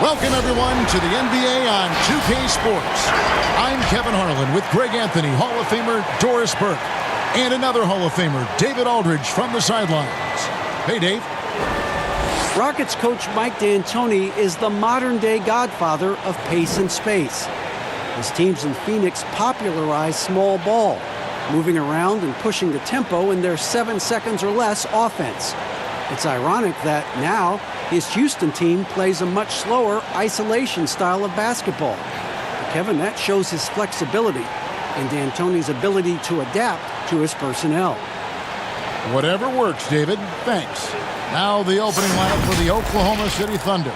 Welcome, everyone, to the NBA on 2K Sports. I'm Kevin Harlan with Greg Anthony, Hall of Famer Doris Burke, and another Hall of Famer, David Aldridge, from the sidelines. Hey, Dave. Rockets coach Mike D'Antoni is the modern-day godfather of pace and space. His teams in Phoenix popularized small ball, moving around and pushing the tempo in their 7 seconds or less offense. It's ironic that now his Houston team plays a much slower isolation style of basketball. But Kevin, that shows his flexibility and D'Antoni's ability to adapt to his personnel. Whatever works, David. Thanks. Now the opening lineup for the Oklahoma-City Thunder.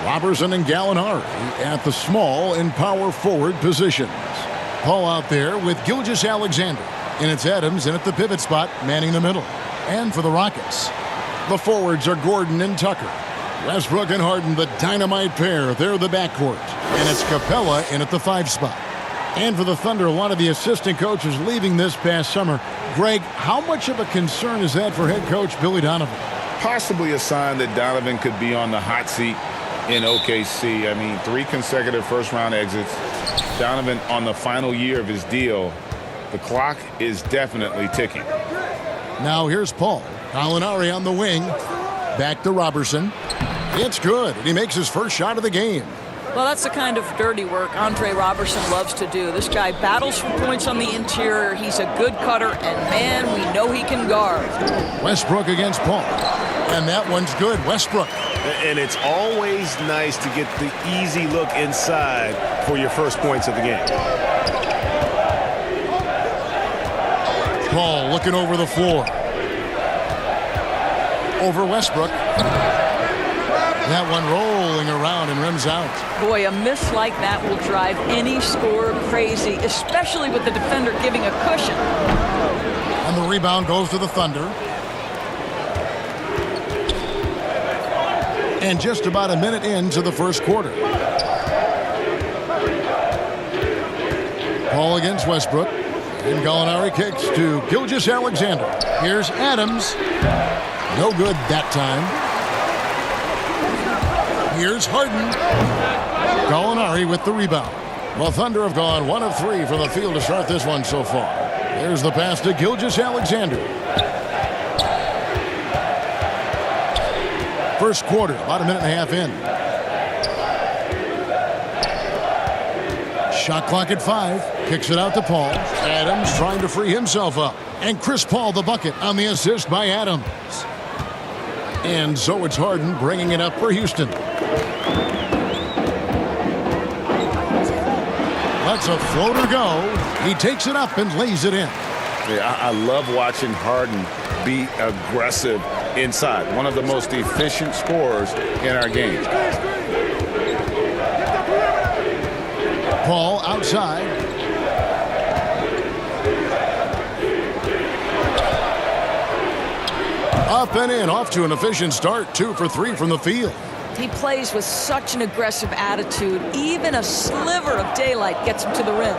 Robertson and Gallinari at the small and power forward positions. Paul out there with Gilgeous-Alexander. And it's Adams in at the pivot spot, manning the middle. And for the Rockets, the forwards are Gordon and Tucker. Westbrook and Harden, the dynamite pair. They're the backcourt. And it's Capella in at the 5 spot. And for the Thunder, a lot of the assistant coaches leaving this past summer. Greg, how much of a concern is that for head coach Billy Donovan? Possibly a sign that Donovan could be on the hot seat in OKC. I mean, 3 consecutive first-round exits. Donovan on the final year of his deal. The clock is definitely ticking. Now here's Paul. Gallinari on the wing. Back to Robertson. It's good, and he makes his first shot of the game. Well, that's the kind of dirty work Andre Robertson loves to do. This guy battles for points on the interior. He's a good cutter, and, man, we know he can guard. Westbrook against Paul. And that one's good. Westbrook. And it's always nice to get the easy look inside for your first points of the game. Paul looking over the floor. Over Westbrook. That one rolling around and rims out. Boy, a miss like that will drive any scorer crazy, especially with the defender giving a cushion. And the rebound goes to the Thunder. And just about a minute into the first quarter. Paul against Westbrook. And Gallinari kicks to Gilgeous-Alexander. Here's Adams. No good that time. Here's Harden. Gallinari with the rebound. Well, Thunder have gone 1 of 3 from the field to start this one so far. There's the pass to Gilgeous-Alexander. First quarter, about a minute and a half in. Shot clock at 5. Kicks it out to Paul. Adams trying to free himself up. And Chris Paul the bucket on the assist by Adams. And so it's Harden bringing it up for Houston. Lets a floater go. He takes it up and lays it in. Yeah, I love watching Harden be aggressive inside. One of the most efficient scorers in our game. Paul outside. Up and in, off to an efficient start. 2 for 3 from the field. He plays with such an aggressive attitude. Even a sliver of daylight gets him to the rim.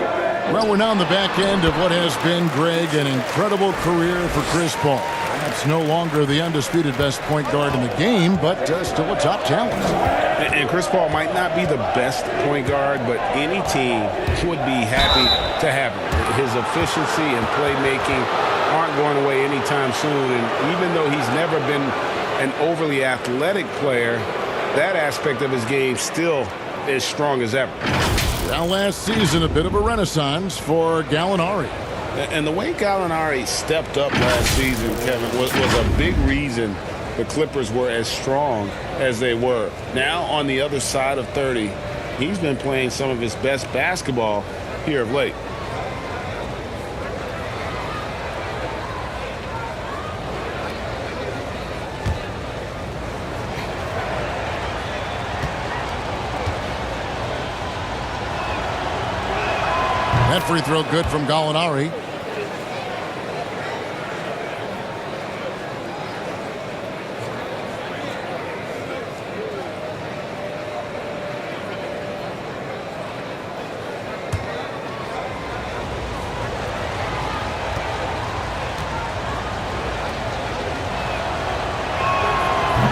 Well, we're now on the back end of what has been, Greg, an incredible career for Chris Paul. That's no longer the undisputed best point guard in the game, but still a top talent. And Chris Paul might not be the best point guard, but any team would be happy to have him. His efficiency and playmaking aren't going away anytime soon. And even though he's never been an overly athletic player, that aspect of his game still is strong as ever. Now last season, a bit of a renaissance for Gallinari. And the way Gallinari stepped up last season, Kevin, was a big reason the Clippers were as strong as they were. Now on the other side of 30, he's been playing some of his best basketball here of late. That free throw good from Gallinari.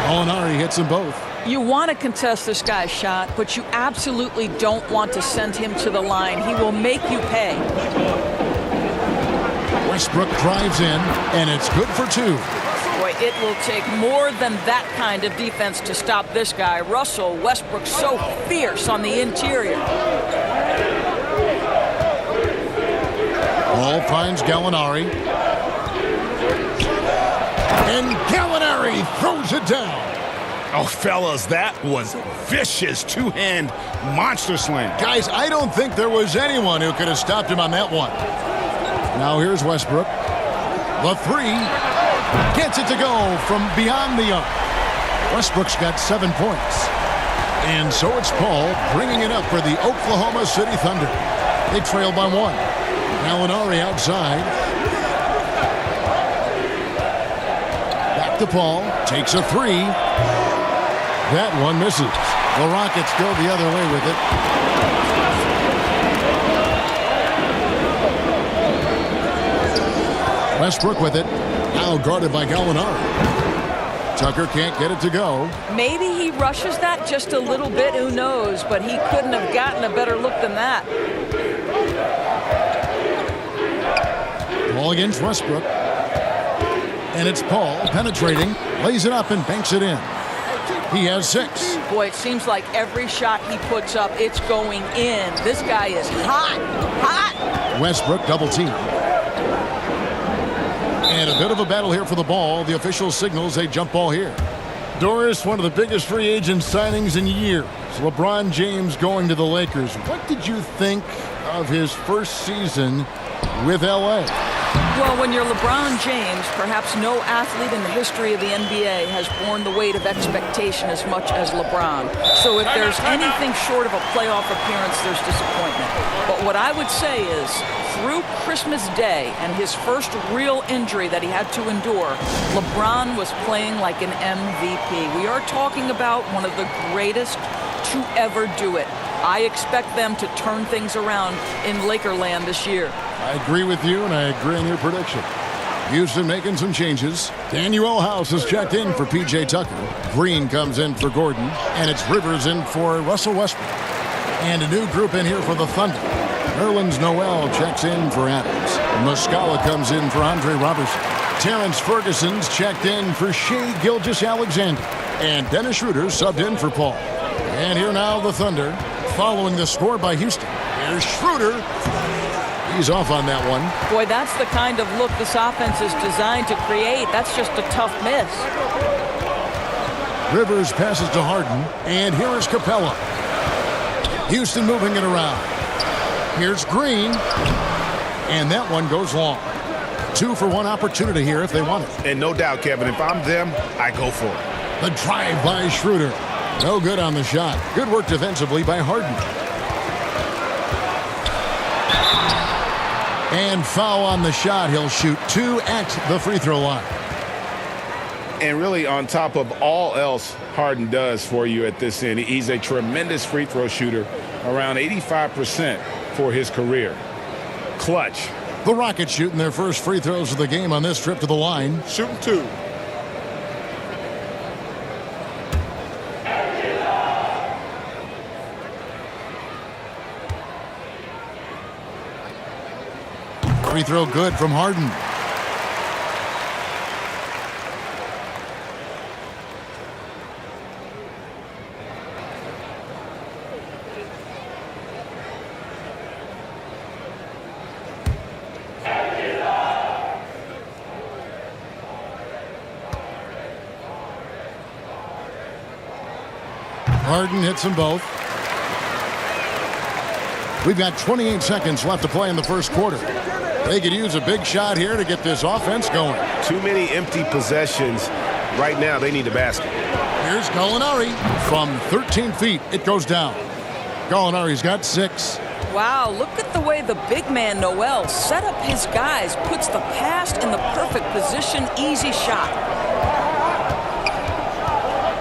Gallinari hits them both. You want to contest this guy's shot, but you absolutely don't want to send him to the line. He will make you pay. Westbrook drives in, and it's good for two. Boy, it will take more than that kind of defense to stop this guy. Russell Westbrook so fierce on the interior. Ball finds Gallinari. And Gallinari throws it down. Oh, fellas, that was vicious two-hand monster slam. Guys, I don't think there was anyone who could have stopped him on that one. Now here's Westbrook. The three. Gets it to go from beyond the arc. Westbrook's got 7 points. And so it's Paul bringing it up for the Oklahoma-City Thunder. They trail by 1. Gallinari outside. Back to Paul. Takes a three. That one misses. The Rockets go the other way with it. Westbrook with it. Now guarded by Gallinari. Tucker can't get it to go. Maybe he rushes that just a little bit. Who knows? But he couldn't have gotten a better look than that. Ball against Westbrook. And it's Paul penetrating. Lays it up and banks it in. He has 6. Boy, it seems like every shot he puts up, it's going in. This guy is hot. Hot. Westbrook double team. And a bit of a battle here for the ball. The official signals a jump ball here. Doris, one of the biggest free agent signings in years. LeBron James going to the Lakers. What did you think of his first season with L.A.? Well, when you're LeBron James, perhaps no athlete in the history of the NBA has borne the weight of expectation as much as LeBron. So if there's anything short of a playoff appearance, there's disappointment. But what I would say is, through Christmas Day and his first real injury that he had to endure, LeBron was playing like an MVP. We are talking about one of the greatest to ever do it. I expect them to turn things around in Lakerland this year. I agree with you, and I agree on your prediction. Houston making some changes. Daniel House is checked in for P.J. Tucker. Green comes in for Gordon, and it's Rivers in for Russell Westbrook. And a new group in here for the Thunder. Nerlens Noel checks in for Adams. Muscala comes in for Andre Robertson. Terrence Ferguson's checked in for Shai Gilgeous-Alexander. And Dennis Schroeder subbed in for Paul. And here now the Thunder, following the score by Houston. Here's Schroeder. He's off on that one. Boy, that's the kind of look this offense is designed to create. That's just a tough miss. Rivers passes to Harden, and here is Capella. Houston moving it around. Here's Green, and that one goes long. 2-for-1 opportunity here if they want it. And no doubt, Kevin, if I'm them, I go for it. The drive by Schroeder. No good on the shot. Good work defensively by Harden. And foul on the shot. He'll shoot 2 at the free throw line. And really, on top of all else Harden does for you at this end, he's a tremendous free throw shooter, around 85% for his career. Clutch. The Rockets shooting their first free throws of the game on this trip to the line. Shooting 2. Free throw good from Harden. Harden hits them both. We've got 28 seconds left to play in the first quarter. They could use a big shot here to get this offense going. Too many empty possessions. Right now, they need a basket. Here's Gallinari. From 13 feet, it goes down. Gallinari's got 6. Wow, look at the way the big man Noel set up his guys, puts the pass in the perfect position, easy shot.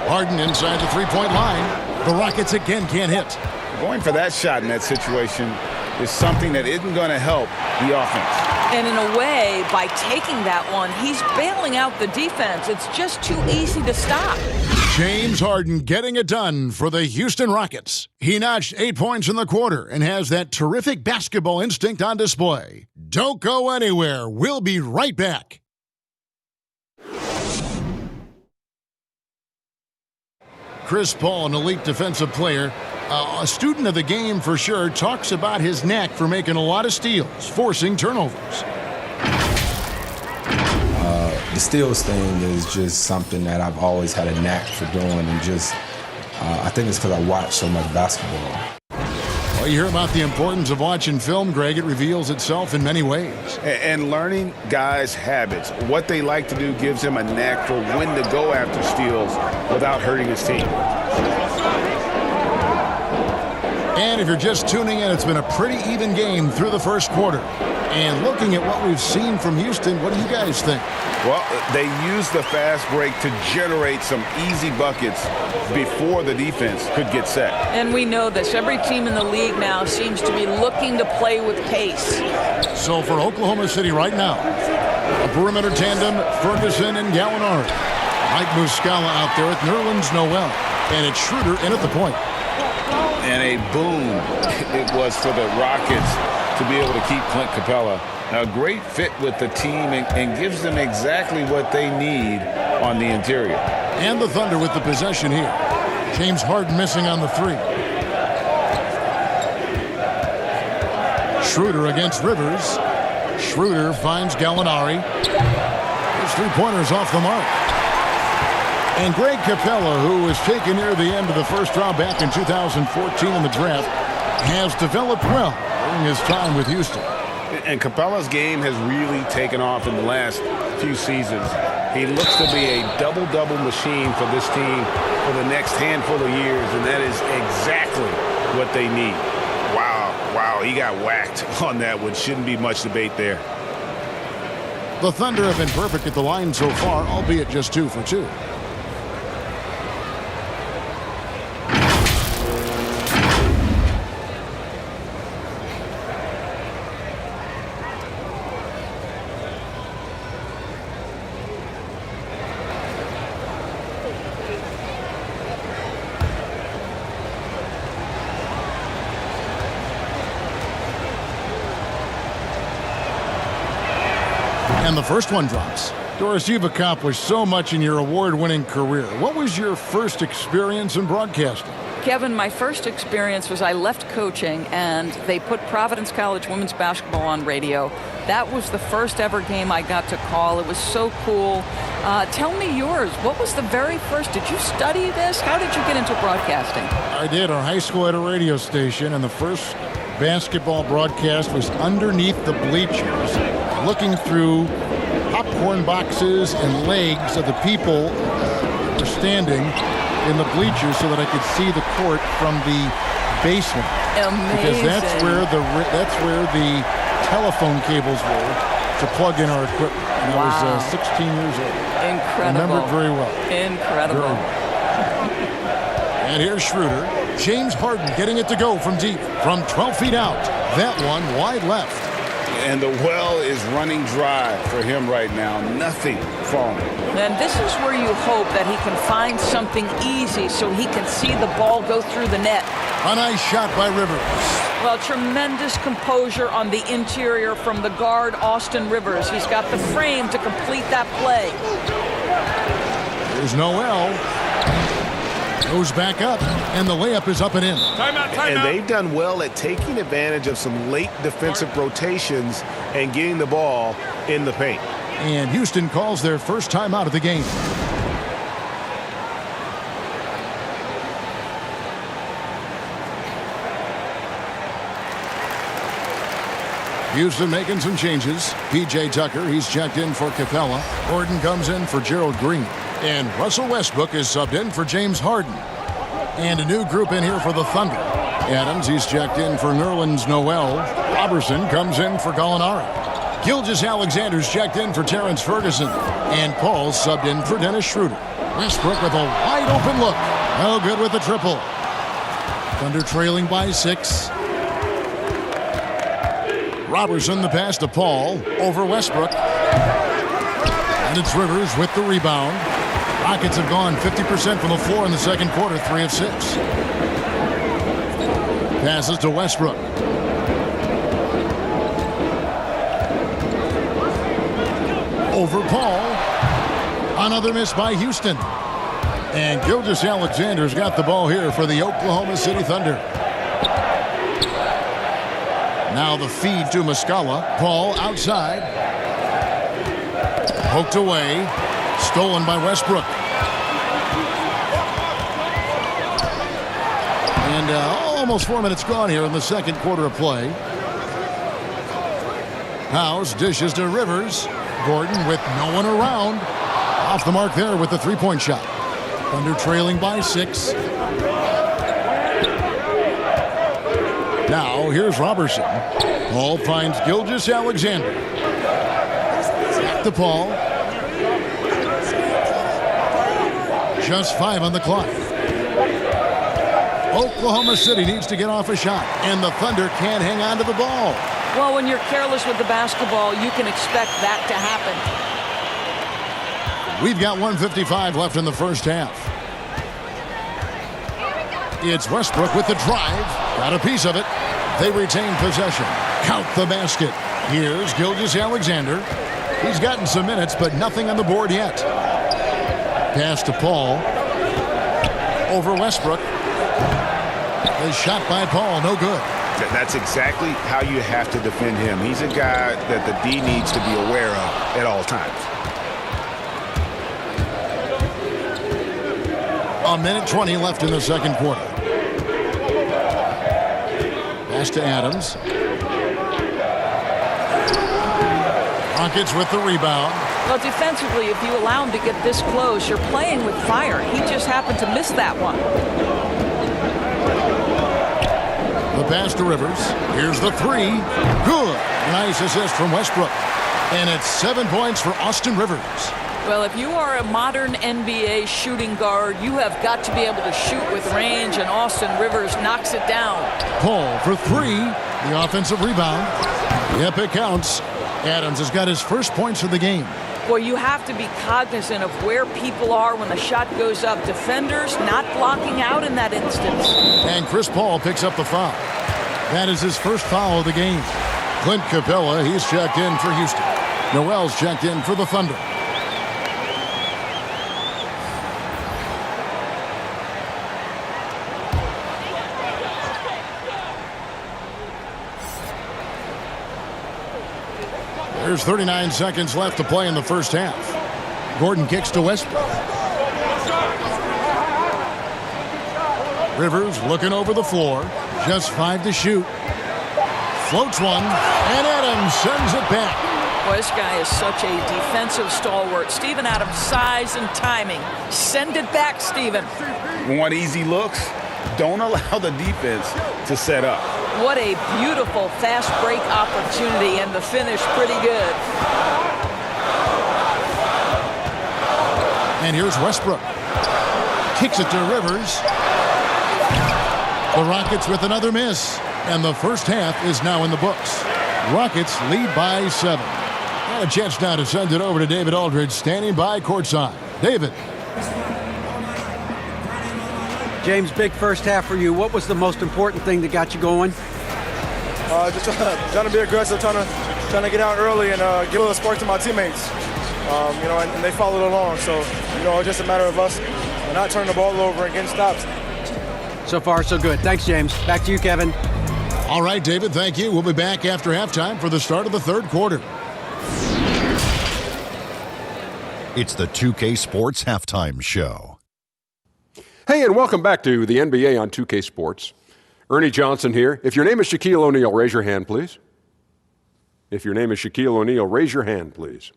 Harden inside the three-point line. The Rockets again can't hit. Going for that shot in that situation is something that isn't going to help the offense. And in a way, by taking that one, he's bailing out the defense. It's just too easy to stop. James Harden getting it done for the Hьюстон Rockets. He notched 8 points in the quarter and has that terrific basketball instinct on display. Don't go anywhere. We'll be right back. Chris Paul, an elite defensive player, a student of the game for sure, talks about his knack for making a lot of steals, forcing turnovers. The steals thing is just something that I've always had a knack for doing, and just I think it's because I watch so much basketball. Well, you hear about the importance of watching film, Greg. It reveals itself in many ways. And learning guys' habits, what they like to do, gives him a knack for when to go after steals without hurting his team. And if you're just tuning in, it's been a pretty even game through the first quarter. And looking at what we've seen from Houston, what do you guys think? Well, they used the fast break to generate some easy buckets before the defense could get set. And we know this. Every team in the league now seems to be looking to play with pace. So for Oklahoma City right now, a perimeter tandem, Ferguson and Gallinari. Mike Muscala out there with Nerlens Noel. And it's Schroeder in at the point. And a boom it was for the Rockets to be able to keep Clint Capella. A great fit with the team and gives them exactly what they need on the interior. And the Thunder with the possession here. James Harden missing on the three. Schroeder against Rivers. Schroeder finds Gallinari. His three-pointers off the mark. And Greg Capella, who was taken near the end of the first round back in 2014 in the draft, has developed well during his time with Houston. And Capella's game has really taken off in the last few seasons. He looks to be a double-double machine for this team for the next handful of years, and that is exactly what they need. Wow, he got whacked on that one. Shouldn't be much debate there. The Thunder have been perfect at the line so far, albeit just 2 for 2. And the first one drops. Doris, you've accomplished so much in your award-winning career. What was your first experience in broadcasting? Kevin, my first experience was I left coaching and they put Providence College women's basketball on radio. That was the first ever game I got to call. It was so cool. Tell me yours. What was the very first? Did you study this? How did you get into broadcasting? I did. Our high school had a radio station, and the first basketball broadcast was underneath the bleachers, looking through popcorn boxes and legs of the people who were standing in the bleachers so that I could see the court from the basement. Amazing. Because that's where the telephone cables were to plug in our equipment. And I was 16 years old. Incredible. I remember it very well. Incredible. Very well. And here's Schroeder. James Harden getting it to go from deep, from 12 feet out. That one wide left. And the well is running dry for him right now. Nothing falling. And this is where you hope that he can find something easy so he can see the ball go through the net. A nice shot by Rivers. Well, tremendous composure on the interior from the guard, Austin Rivers. He's got the frame to complete that play. There's Noel. Goes back up, and the layup is up and in. Timeout. And they've done well at taking advantage of some late defensive rotations and getting the ball in the paint. And Houston calls their first timeout of the game. Houston making some changes. P.J. Tucker, he's checked in for Capella. Gordon comes in for Gerald Green. And Russell Westbrook is subbed in for James Harden. And a new group in here for the Thunder. Adams, he's checked in for Nerlens Noel. Robertson comes in for Gallinari. Gilgeous-Alexander's checked in for Terrence Ferguson. And Paul's subbed in for Dennis Schroeder. Westbrook with a wide open look. No good with the triple. Thunder trailing by 6. Robertson the pass to Paul over Westbrook. And it's Rivers with the rebound. Rockets have gone 50% from the floor in the second quarter, 3 of 6. Passes to Westbrook. Over Paul. Another miss by Houston. And Gilgeous-Alexander's got the ball here for the Oklahoma City Thunder. Now the feed to Muscala. Paul outside. Poked away. Stolen by Westbrook. And almost 4 minutes gone here in the second quarter of play. House dishes to Rivers. Gordon with no one around. Off the mark there with the three-point shot. Thunder trailing by 6. Now here's Robertson. Paul finds Gilgeous-Alexander. Back to Paul. Just 5 on the clock. Oklahoma City needs to get off a shot, and the Thunder can't hang on to the ball. Well, when you're careless with the basketball, you can expect that to happen. We've got 1:55 left in the first half. It's Westbrook with the drive. Got a piece of it. They retain possession. Count the basket. Here's Gilgeous-Alexander. He's gotten some minutes, but nothing on the board yet. Pass to Paul. Over Westbrook. The shot by Paul, no good. That's exactly how you have to defend him. He's a guy that the D needs to be aware of at all times. A minute 20 left in the second quarter. Pass to Adams. Rockets with the rebound. Well, defensively, if you allow him to get this close, you're playing with fire. He just happened to miss that one. The pass to Rivers. Here's the three. Good. Nice assist from Westbrook. And it's 7 points for Austin Rivers. Well, if you are a modern NBA shooting guard, you have got to be able to shoot with range, and Austin Rivers knocks it down. Paul for 3. The offensive rebound. Yep, it counts. Adams has got his first points of the game. Well, you have to be cognizant of where people are when the shot goes up. Defenders not blocking out in that instance. And Chris Paul picks up the foul. That is his first foul of the game. Clint Capella, he's checked in for Houston. Noel's checked in for the Thunder. There's 39 seconds left to play in the first half. Gordon kicks to Westbrook. Rivers looking over the floor. Just 5 to shoot. Floats one, and Adams sends it back. Boy, this guy is such a defensive stalwart. Steven Adams' size and timing. Send it back, Steven. Want easy looks? Don't allow the defense to set up. What a beautiful fast break opportunity, and the finish pretty good. And here's Westbrook. Kicks it to Rivers. The Rockets with another miss. And the first half is now in the books. Rockets lead by 7. And a chance now to send it over to David Aldridge, standing by courtside. David. James, big first half for you. What was the most important thing that got you going? Just trying to be aggressive, trying to get out early and give a little spark to my teammates. And they followed along. So, it's just a matter of us not turning the ball over and getting stops. So far, so good. Thanks, James. Back to you, Kevin. All right, David, thank you. We'll be back after halftime for the start of the third quarter. It's the 2K Sports Halftime Show. Hey, and welcome back to the NBA on 2K Sports. Ernie Johnson here. If your name is Shaquille O'Neal, raise your hand, please. If your name is Shaquille O'Neal, raise your hand, please.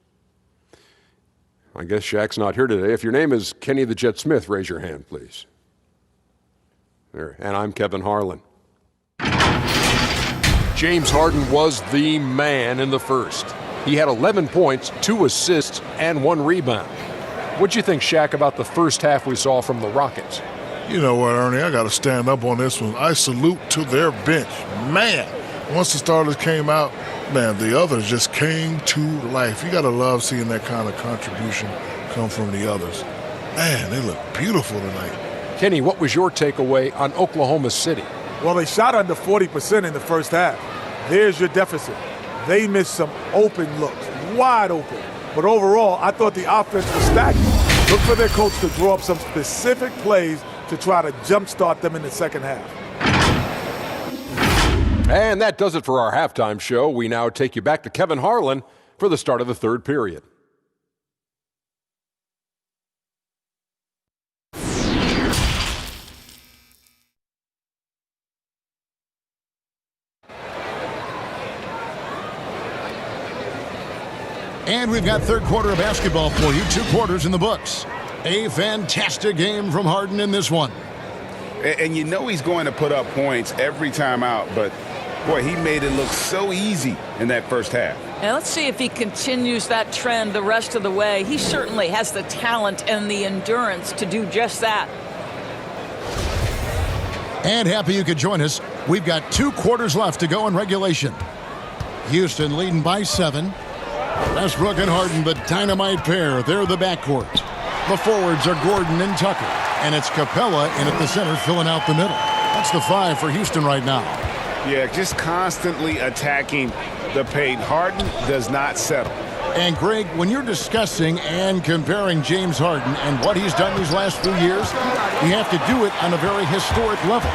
I guess Shaq's not here today. If your name is Kenny the Jet Smith, raise your hand, please. There. And I'm Kevin Harlan. James Harden was the man in the first. He had 11 points, 2 assists, and 1 rebound. What'd you think, Shaq, about the first half we saw from the Rockets? You know what, Ernie, I got to stand up on this one. I salute to their bench. Man, once the starters came out, man, the others just came to life. You got to love seeing that kind of contribution come from the others. Man, they look beautiful tonight. Kenny, what was your takeaway on Oklahoma City? Well, they shot under 40% in the first half. There's your deficit. They missed some open looks, wide open. But overall, I thought the offense was stagnant. Look for their coach to draw up some specific plays to try to jumpstart them in the second half. And that does it for our halftime show. We now take you back to Kevin Harlan for the start of the third period. And we've got third quarter of basketball for you. 2 quarters in the books. A fantastic game from Harden in this one. And you know he's going to put up points every time out, but boy, he made it look so easy in that first half. And let's see if he continues that trend the rest of the way. He certainly has the talent and the endurance to do just that. And happy you could join us. We've got 2 quarters left to go in regulation. Houston leading by 7. Westbrook and Harden, the dynamite pair. They're the backcourt. The forwards are Gordon and Tucker. And it's Capella in at the center filling out the middle. That's the 5 for Houston right now. Yeah, just constantly attacking the paint. Harden does not settle. And Greg, when you're discussing and comparing James Harden and what he's done these last few years, you have to do it on a very historic level.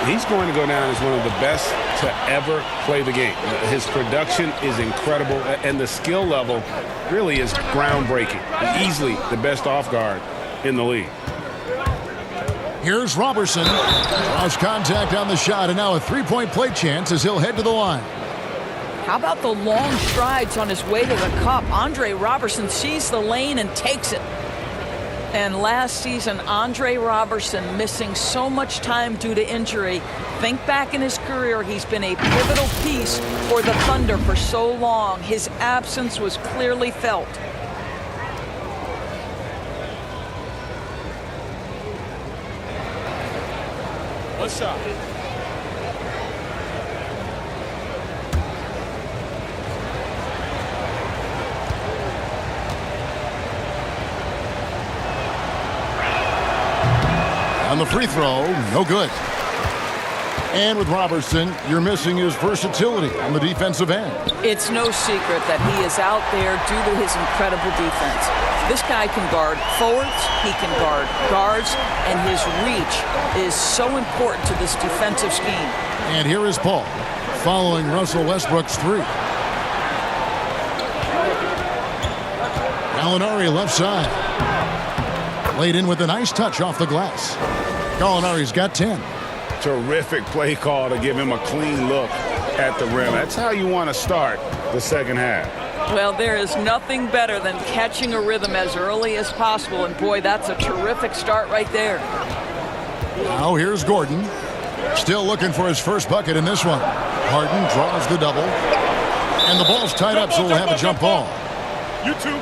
He's going to go down as one of the best to ever play the game. His production is incredible, and the skill level really is groundbreaking. Easily the best off guard in the league. Here's Robertson. Draws contact on the shot, and now a 3-point play chance as he'll head to the line. How about the long strides on his way to the cup? Andre Robertson sees the lane and takes it. And last season, Andre Robertson missing so much time due to injury. Think back in his career, he's been a pivotal piece for the Thunder for so long. His absence was clearly felt. What's up? On the free throw, no good. And with Robertson, you're missing his versatility on the defensive end. It's no secret that he is out there due to his incredible defense. This guy can guard forwards, he can guard guards, and his reach is so important to this defensive scheme. And here is Paul, following Russell Westbrook's 3. Gallinari left side. Laid in with a nice touch off the glass. Gallinari's got 10. Terrific play call to give him a clean look at the rim. That's how you want to start the second half. Well, there is nothing better than catching a rhythm as early as possible, and boy, that's a terrific start right there. Now here's Gordon. Still looking for his first bucket in this one. Harden draws the double. And the ball's tied up, so we'll have a jump ball. You too.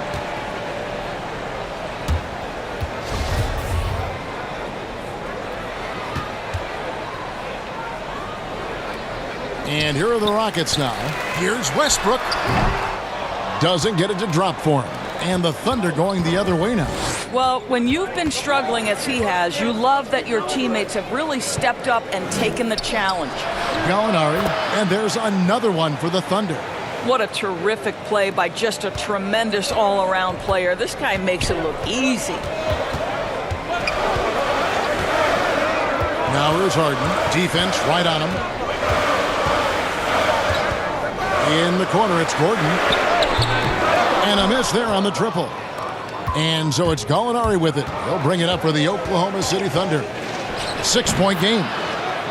And here are the Rockets now. Here's Westbrook. Doesn't get it to drop for him. And the Thunder going the other way now. Well, when you've been struggling as he has, you love that your teammates have really stepped up and taken the challenge. Gallinari, and there's another one for the Thunder. What a terrific play by just a tremendous all-around player. This guy makes it look easy. Now here's Harden. Defense right on him. In the corner, it's Gordon. And a miss there on the triple. And so it's Gallinari with it. He'll bring it up for the Oklahoma City Thunder. 6-point game.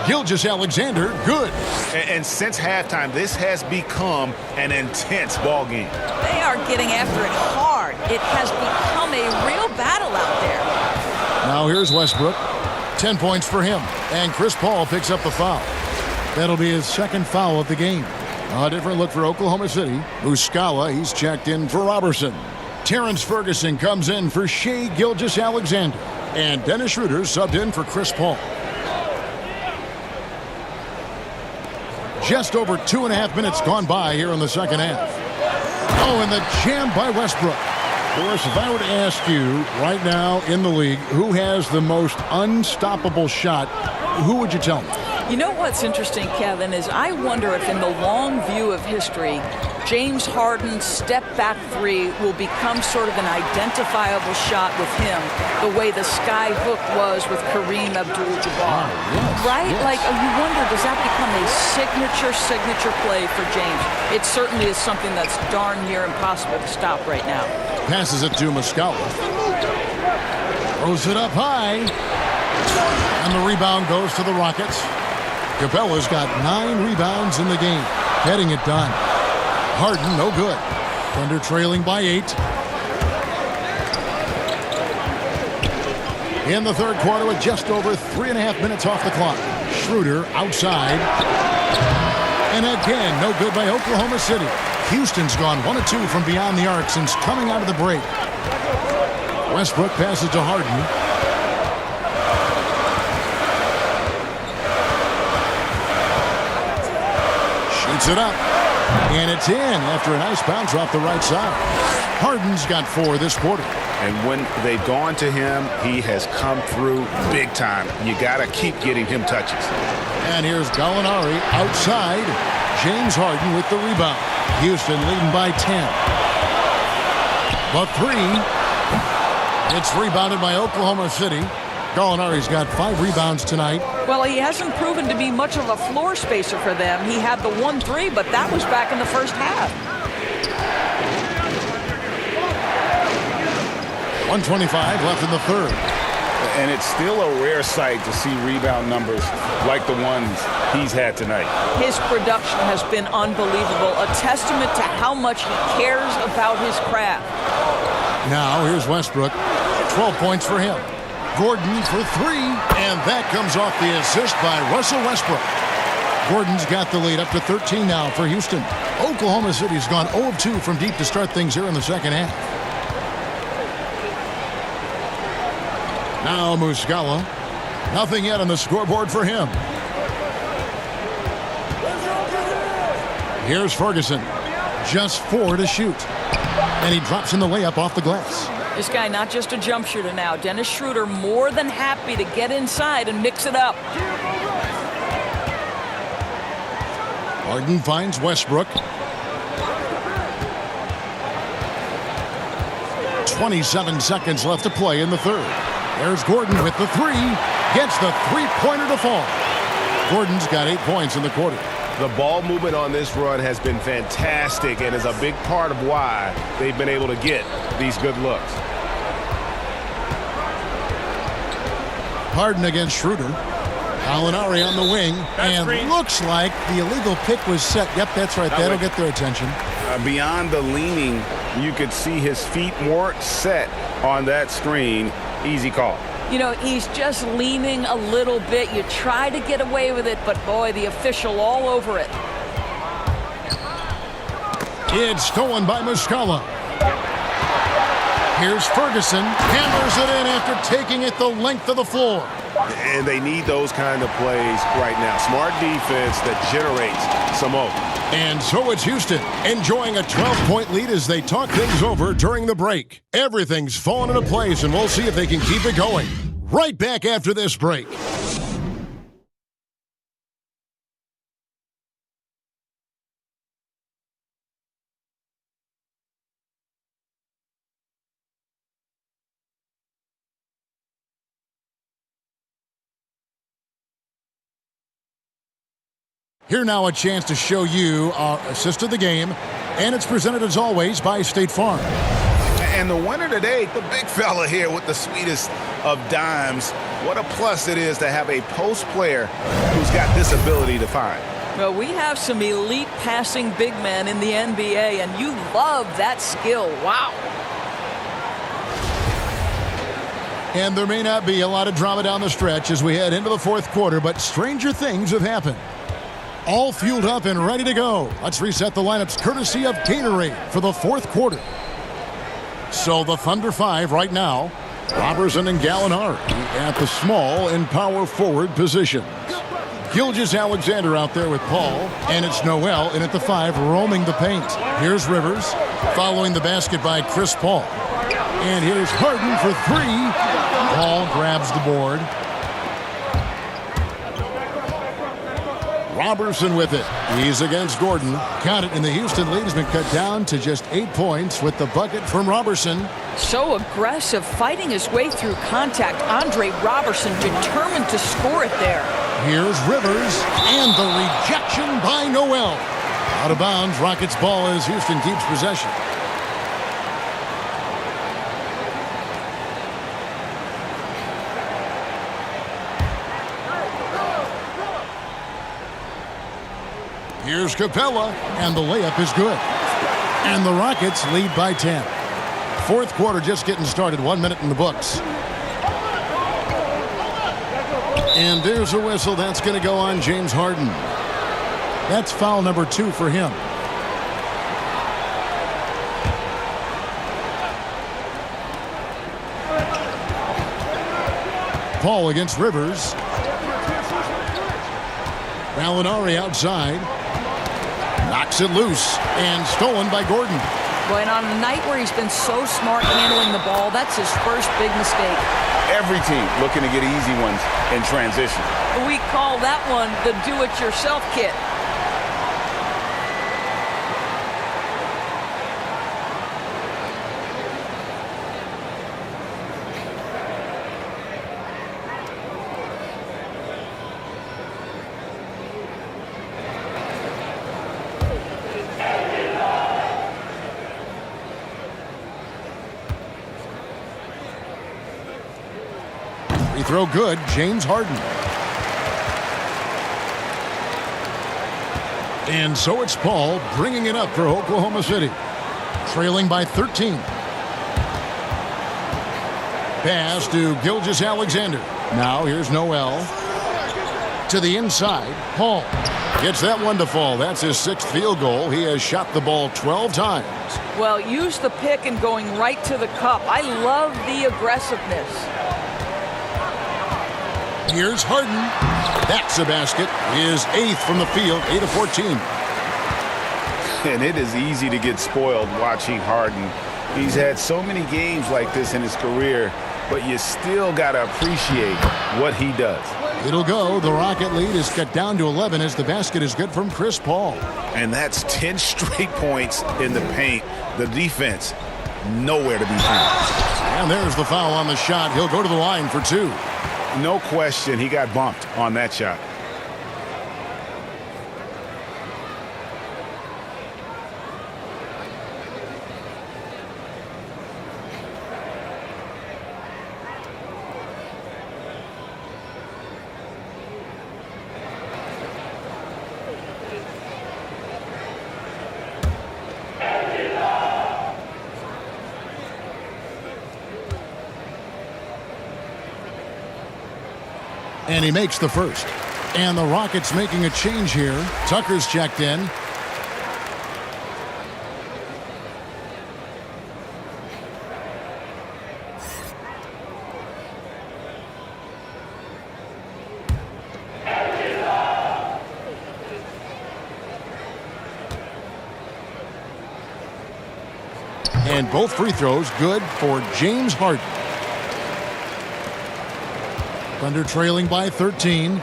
Gilgeous-Alexander, good. And since halftime, this has become an intense ball game. They are getting after it hard. It has become a real battle out there. Now here's Westbrook. 10 points for him. And Chris Paul picks up the foul. That'll be his second foul of the game. A different look for Oklahoma City. Muscala, he's checked in for Robertson. Terrence Ferguson comes in for Shai Gilgeous-Alexander. And Dennis Schroeder subbed in for Chris Paul. Just over 2.5 minutes gone by here in the second half. Oh, and the jam by Westbrook. Boris, if I were to ask you right now in the league who has the most unstoppable shot, who would you tell me? You know what's interesting, Kevin, is I wonder if in the long view of history, James Harden's step-back three will become sort of an identifiable shot with him, the way the sky hook was with Kareem Abdul-Jabbar. Yes, right? yes. Like, you wonder, does that become a signature play for James? It certainly is something that's darn near impossible to stop right now. Passes it to Muscala. Throws it up high. And the rebound goes to the Rockets. Capella's got 9 rebounds in the game, getting it done. Harden, no good. Thunder trailing by 8. In the third quarter with just over 3.5 minutes off the clock. Schroeder outside. And again, no good by Oklahoma City. Houston's gone 1 of 2 from beyond the arc since coming out of the break. Westbrook passes to Harden. It up, and it's in after a nice bounce off the right side. Harden's got 4 this quarter. And when they've gone to him, he has come through big time. You got to keep getting him touches. And here's Gallinari outside. James Harden with the rebound. Houston leading by 10. But 3. It's rebounded by Oklahoma City. Gallinari's got 5 rebounds tonight. Well, he hasn't proven to be much of a floor spacer for them. He had the 1-3, but that was back in the first half. 1:25 left in the third. And it's still a rare sight to see rebound numbers like the ones he's had tonight. His production has been unbelievable, a testament to how much he cares about his craft. Now here's Westbrook. 12 points for him. Gordon for 3, and that comes off the assist by Russell Westbrook. Gordon's got the lead up to 13 now for Houston. Oklahoma City's gone 0 of 2 from deep to start things here in the second half. Now Muscala. Nothing yet on the scoreboard for him. Here's Ferguson. Just 4 to shoot. And he drops in the layup off the glass. This guy not just a jump shooter now. Dennis Schroeder more than happy to get inside and mix it up. Harden finds Westbrook. 27 seconds left to play in the third. There's Gordon with the 3. Gets the three-pointer to fall. Gordon's got 8 points in the quarter. The ball movement on this run has been fantastic and is a big part of why they've been able to get these good looks. Harden against Schroeder. Gallinari on the wing. And looks like the illegal pick was set. Yep, that's right. That'll get their attention. Beyond the leaning, you could see his feet more set on that screen. Easy call. You know, he's just leaning a little bit. You try to get away with it, but boy, the official all over it. It's stolen by Muscala. Here's Ferguson. Hammers it in after taking it the length of the floor. And they need those kind of plays right now. Smart defense that generates some open. And so it's Houston enjoying a 12-point lead as they talk things over during the break. Everything's fallen into place, and we'll see if they can keep it going. Right back after this break. Here now a chance to show you our assist of the game, and it's presented as always by State Farm. And the winner today, the big fella here with the sweetest of dimes. What a plus it is to have a post player who's got this ability to find. Well, we have some elite passing big men in the NBA, and you love that skill. Wow. And there may not be a lot of drama down the stretch as we head into the fourth quarter, but stranger things have happened. All fueled up and ready to go. Let's reset the lineups courtesy of Gatorade for the fourth quarter. So the Thunder 5 right now. Robertson and Gallinari at the small and power forward positions. Gilgeous-Alexander out there with Paul, and it's Noel in at the 5 roaming the paint. Here's Rivers following the basket by Chris Paul. And here's Harden for three. Ball grabs the board. Robertson with it. He's against Gordon. Count it, and the Houston lead has been cut down to just 8 points with the bucket from Robertson. So aggressive, fighting his way through contact. Andre Robertson determined to score it there. Here's Rivers, and the rejection by Noel. Out of bounds, Rockets ball as Houston keeps possession. Here's Capella, and the layup is good. And the Rockets lead by 10. Fourth quarter just getting started, 1 minute in the books. And there's a whistle. That's going to go on James Harden. That's foul number 2 for him. Paul against Rivers. Gallinari outside. Knocks it loose and stolen by Gordon. Well, and on a night where he's been so smart handling the ball, that's his first big mistake. Every team looking to get easy ones in transition. We call that one the do-it-yourself kit. Throw good, James Harden. And so it's Paul bringing it up for Oklahoma City. Trailing by 13. Pass to Gilgeous-Alexander. Now here's Noel. To the inside, Paul gets that one to fall. That's his 6th field goal. He has shot the ball 12 times. Well, use the pick and going right to the cup. I love the aggressiveness. Here's Harden. That's a basket. His 8th from the field, 8 of 14. And it is easy to get spoiled watching Harden. He's had so many games like this in his career, but you still got to appreciate what he does. It'll go. The Rocket lead is cut down to 11 as the basket is good from Chris Paul. And that's 10 straight points in the paint. The defense, nowhere to be found. And there's the foul on the shot. He'll go to the line for 2. No question, he got bumped on that shot. And he makes the first. And the Rockets making a change here. Tucker's checked in. And both free throws good for James Harden. Thunder trailing by 13.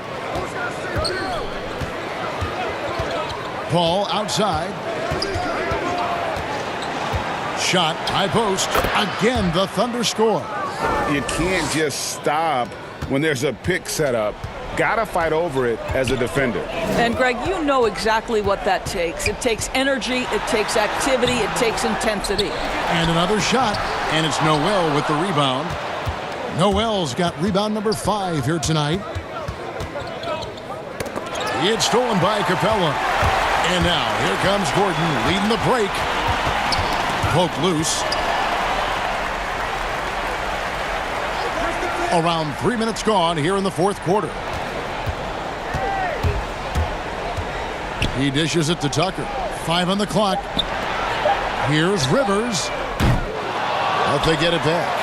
Paul outside. Shot, high post. Again, the Thunder score. You can't just stop when there's a pick set up. Gotta fight over it as a defender. And Greg, you know exactly what that takes. It takes energy, it takes activity, it takes intensity. And another shot, and it's Noel with the rebound. Noel's got rebound number 5 here tonight. It's stolen by Capella. And now here comes Gordon leading the break. Poke loose. Around 3 minutes gone here in the fourth quarter. He dishes it to Tucker. 5 on the clock. Here's Rivers. But they get it back.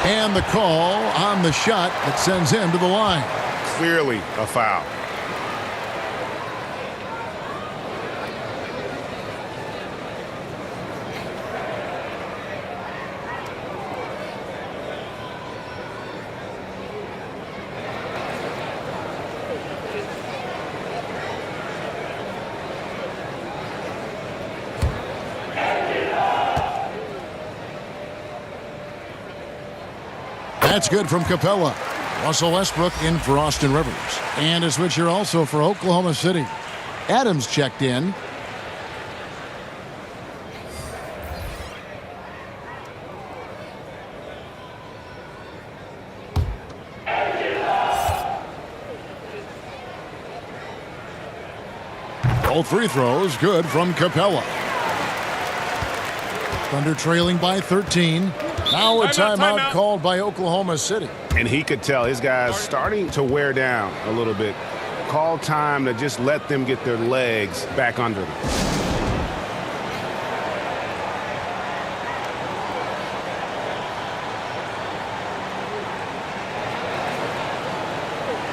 And the call on the shot that sends him to the line. Clearly a foul. That's good from Capella. Russell Westbrook in for Austin Rivers. And a switch here also for Oklahoma City. Adams checked in. Both free throws good from Capella. Thunder trailing by 13. Now a timeout called by Oklahoma City. And he could tell his guys starting to wear down a little bit. Call time to just let them get their legs back under them.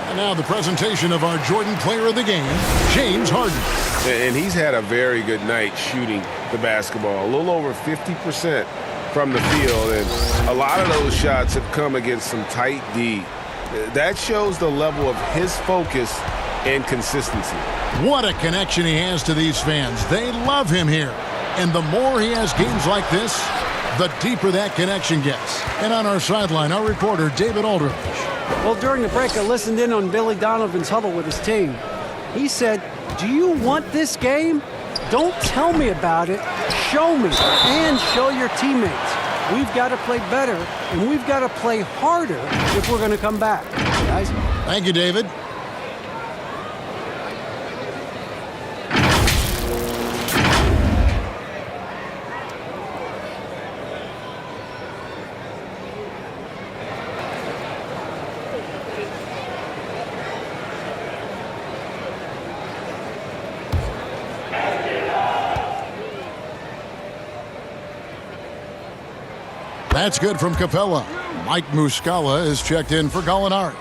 And now the presentation of our Jordan Player of the Game, James Harden. And he's had a very good night shooting the basketball. A little over 50% from the field. And a lot of those shots have come against some tight D. That shows the level of his focus and consistency. What a connection he has to these fans. They love him here. And the more he has games like this, the deeper that connection gets. And on our sideline, our reporter, David Aldridge. Well, during the break, I listened in on Billy Donovan's huddle with his team. He said, "Do you want this game? Don't tell me about it. Show me and show your teammates. We've got to play better, and we've got to play harder if we're going to come back." Guys. Thank you, David. That's good from Capella. Mike Muscala is checked in for Gallinari.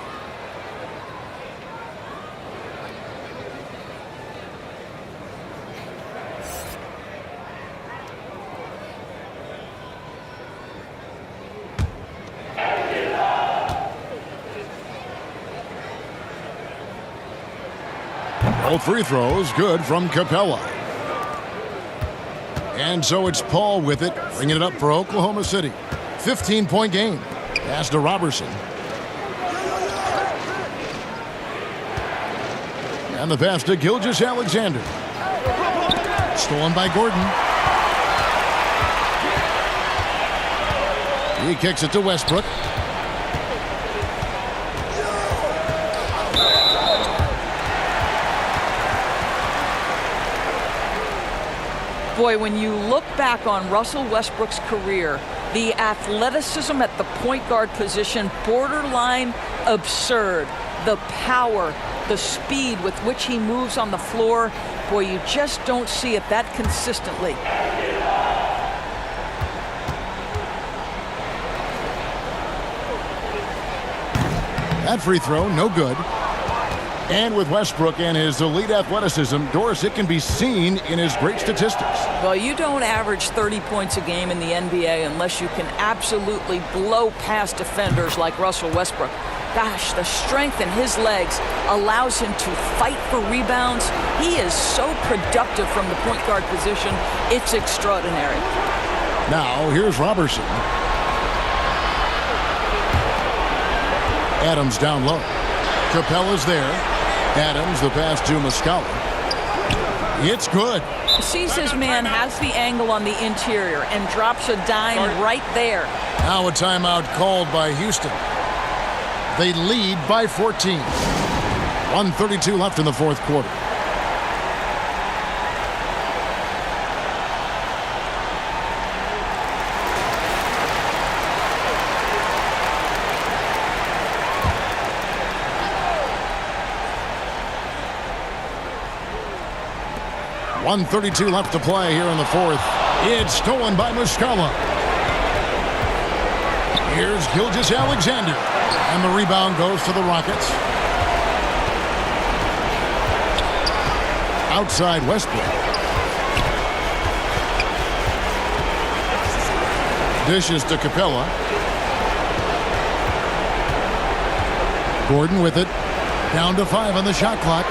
Both free throws good from Capella. And so it's Paul with it, bringing it up for Oklahoma City. 15-point game. Pass to Robertson. And the pass to Gilgeous-Alexander. Stolen by Gordon. He kicks it to Westbrook. Boy, when you look back on Russell Westbrook's career, the athleticism at the point guard position, borderline absurd. The power, the speed with which he moves on the floor, boy, you just don't see it that consistently. That free throw, no good. And with Westbrook and his elite athleticism, Doris, it can be seen in his great statistics. Well, you don't average 30 points a game in the NBA unless you can absolutely blow past defenders like Russell Westbrook. Gosh, the strength in his legs allows him to fight for rebounds. He is so productive from the point guard position. It's extraordinary. Now, here's Robertson. Adams down low. Capella's there. Adams, the pass to Muscala. It's good. Sees his man, has the angle on the interior, and drops a dime right there. Now a timeout called by Houston. They lead by 14. 1:32 left in the fourth quarter. .132 left to play here in the fourth. It's stolen by Muscala. Here's Gilgeous-Alexander. And the rebound goes to the Rockets. Outside Westbrook. Dishes to Capella. Gordon with it. Down to 5 on the shot clock.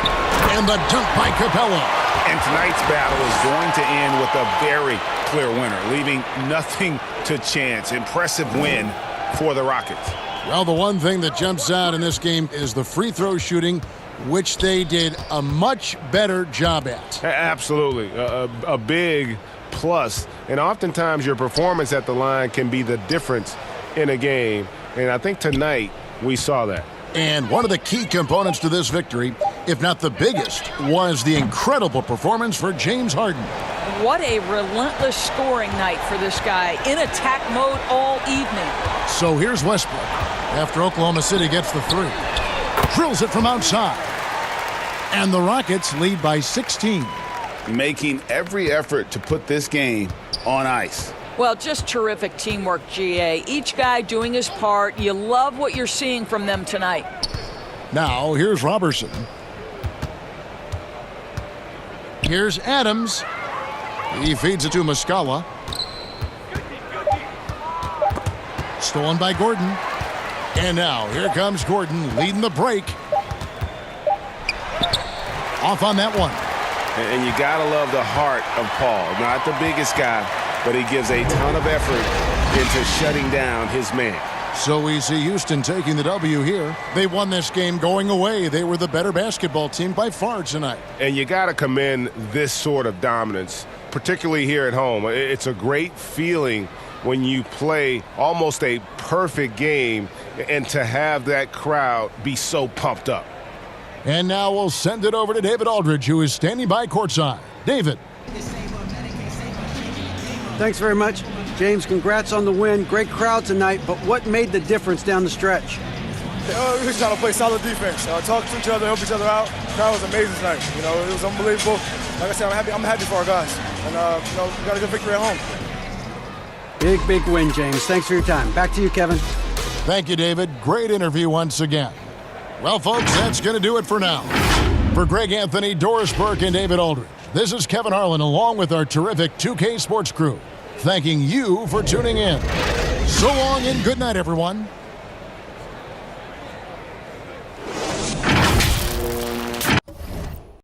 And the dunk by Capella. And tonight's battle is going to end with a very clear winner, leaving nothing to chance. Impressive win for the Rockets. Well, the one thing that jumps out in this game is the free throw shooting, which they did a much better job at. Absolutely. A big plus. And oftentimes your performance at the line can be the difference in a game. And I think tonight we saw that. And one of the key components to this victory, if not the biggest, was the incredible performance for James Harden. What a relentless scoring night for this guy, in attack mode all evening. So here's Westbrook after Oklahoma City gets the three. Drills it from outside. And the Rockets lead by 16. Making every effort to put this game on ice. Well, just terrific teamwork, GA. Each guy doing his part. You love what you're seeing from them tonight. Now, here's Robertson. Here's Adams. He feeds it to Muscala. Stolen by Gordon. And now, here comes Gordon leading the break. Off on that one. And you got to love the heart of Paul. Not the biggest guy, but he gives a ton of effort into shutting down his man. So we see Houston taking the W here. They won this game going away. They were the better basketball team by far tonight. And you got to commend this sort of dominance, particularly here at home. It's a great feeling when you play almost a perfect game and to have that crowd be so pumped up. And now we'll send it over to David Aldridge, who is standing by courtside. David. Thanks very much. James, congrats on the win. Great crowd tonight, but what made the difference down the stretch? We were just trying to play solid defense. Talk to each other, help each other out. The crowd was amazing tonight. It was unbelievable. Like I said, I'm happy for our guys. And, we got a good victory at home. Big win, James. Thanks for your time. Back to you, Kevin. Thank you, David. Great interview once again. Well, folks, that's going to do it for now. For Greg Anthony, Doris Burke, and David Aldridge, this is Kevin Harlan along with our terrific 2K Sports crew, thanking you for tuning in. So long and good night, everyone.